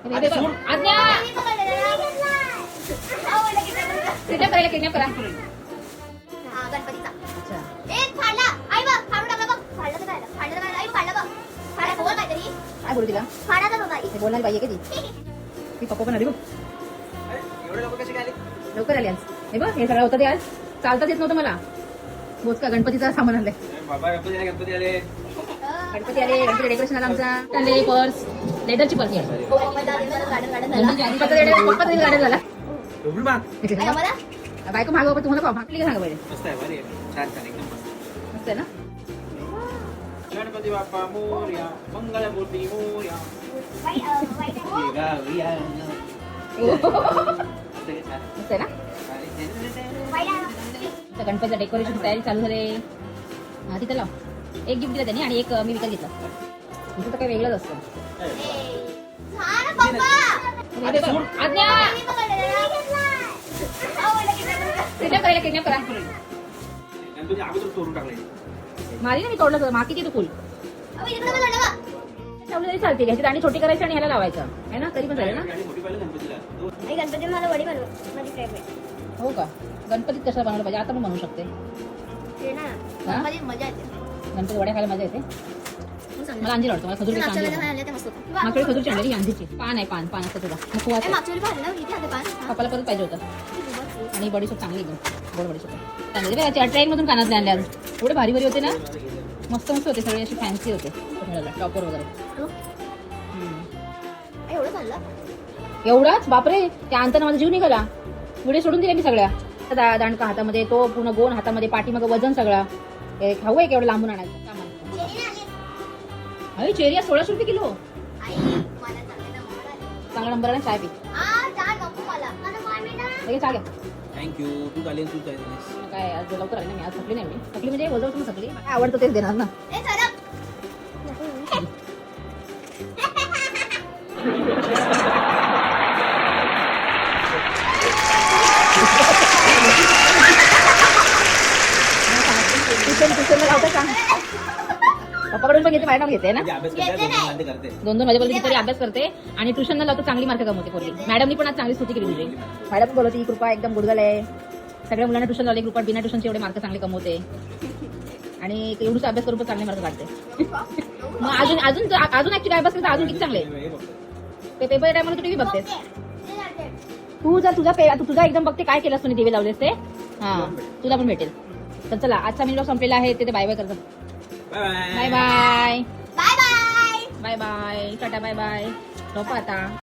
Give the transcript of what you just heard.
Kidnap करा. गणपतीचा अच्छा एक फाडला आई बघ फाडून टाकला बघ फाडला तर काय आई फाडला बघ फाडा बोल काहीतरी काय बोलू तिला फाडाचा होता आई ते बोलणारी बाई आहे का ती ती पप्पा पण आली बघ एवढे लोक कशी आले? लवकर आली आज. हे बघ हे सगळं होतं ते आज चालताच येत नव्हतं मला. बोचका गणपतीचा सामान आणलंय. बाबा गणपती आले, गणपती आले. गणपती आले. गणपती डेकोरेशन आला आमचा. आणलेली पर्स लेदरची पर्स आहे. पप्पा तरी गाड्या झाला एवढी महाग? बायको मागव पण तुम्हाला भाकली का सांगा पहिले. मस्त आहे, भारी आहे. छान छान एकदम मस्त. मस्त आहे ना. गणपती बाप्पा मोरया, मंगलमूर्ती मोरया. गावी आलं. असं हे छान. मस्त आहे ना. तर गणपतीचं डेकोरेशन तयारी चालू झाले. हा तिथं लाव. एक गिफ्ट दिलं त्यांनी आणि एक मी विकत घेतलं. तुमचं तर काही वेगळंच असतं. किडनॅप करा. गणपती अगोदर तोडून टाकले. मारी ना मी तोडलं माकी तू फुल ठेवलं तरी चालते. घ्यायची आणि छोटी करायची आणि ह्याला लावायचं आहे ना तरी पण चालेल ना. गाडी मोठी पाहिजे गणपतीला. गणपती मला वडी बनव माझी फेवरेट हो का. गणपतीत कशाला बनवलं पाहिजे आता पण बनवू शकते. ते ना हा? माझी मजा येते गणपती वड्या खायला मजा येते. मला अंजीर आवडतो. मला खजूरची मागच्या अंजीर वेळेला आवडते. आणले ते मस्त होतं. माकडे खजूरची आणलेली अंजीरची पान आहे. पान पान असतं तुला नको ए, वाटतं. मागच्या वेळी पाहिलं ना इथे आले पान हा. पप्पाला परत पाहिजे होतं. आणि बडीशोप चांगली एकदम गोड बडीशोप चांगली. ट्रेन मधून कानातले आणले आज. एवढे भारी भारी होते ना. मस्त मस्त होते सगळे. असे फॅन्सी होते टॉपर वगैरे. एवढं चाललं एवढाच बापरे. त्या अंताना माझा जीव निघाला. व्हिडिओ सोडून दिले मी सगळ्या. दांडका हातामध्ये तो पूर्ण गोन हातामध्ये पाठीमागं वजन सगळा. खाऊ आहे केवढं लांबून आणायचं सामान. अरे चेरी 1600 रुपये किलो. आई मला चांगला नंबर आहे ना. चाय पी चार नको मला लगेच चालेल. थँक्यू. तू आली तू काय झालीस? काय आज लवकर आले ना मी. आज थकली नाही मी. थकली म्हणजे वजन थकली. काय आवडतं तेच देणार ना. ए सरक ट्युशनला लावता का. पप्पाकडून पण घेते माझ्या घेते ना. म्हणजे अभ्यास करते, दोन मुलांचे करते. 2-2 वाजेपर्यंत तरी अभ्यास करते आणि ट्युशनला लावतो. चांगली मार्क कमवते पोरगी. मॅडमनी पण आज चांगली स्तुती केली तुझी. मॅडम पण बोलवती कृपा एकदम गुडगल आहे. सगळ्या मुलांना ट्युशन लावले. कृपा बिना ट्युशनचे एवढे मार्क चांगले कमवते आणि एवढूच अभ्यास करून पण चांगले मार्क काढते. मग अजून अजून अजून ऍक्च्युली अभ्यास करता अजून किती चांगले. हे बघ. ते पेपर टाइमला तू टीव्ही बघतेस. तू जर तुझा एकदम बघते काय केलंस तुम्ही टीव्ही लावलेस ते. हा तुला पण भेटेल. तर चला आजचा व्हिडिओ संपलेला आहे. ते बाय बाय करतो. Bye bye bye bye bye bye bye टाटा बाय बाय. झोपा आता.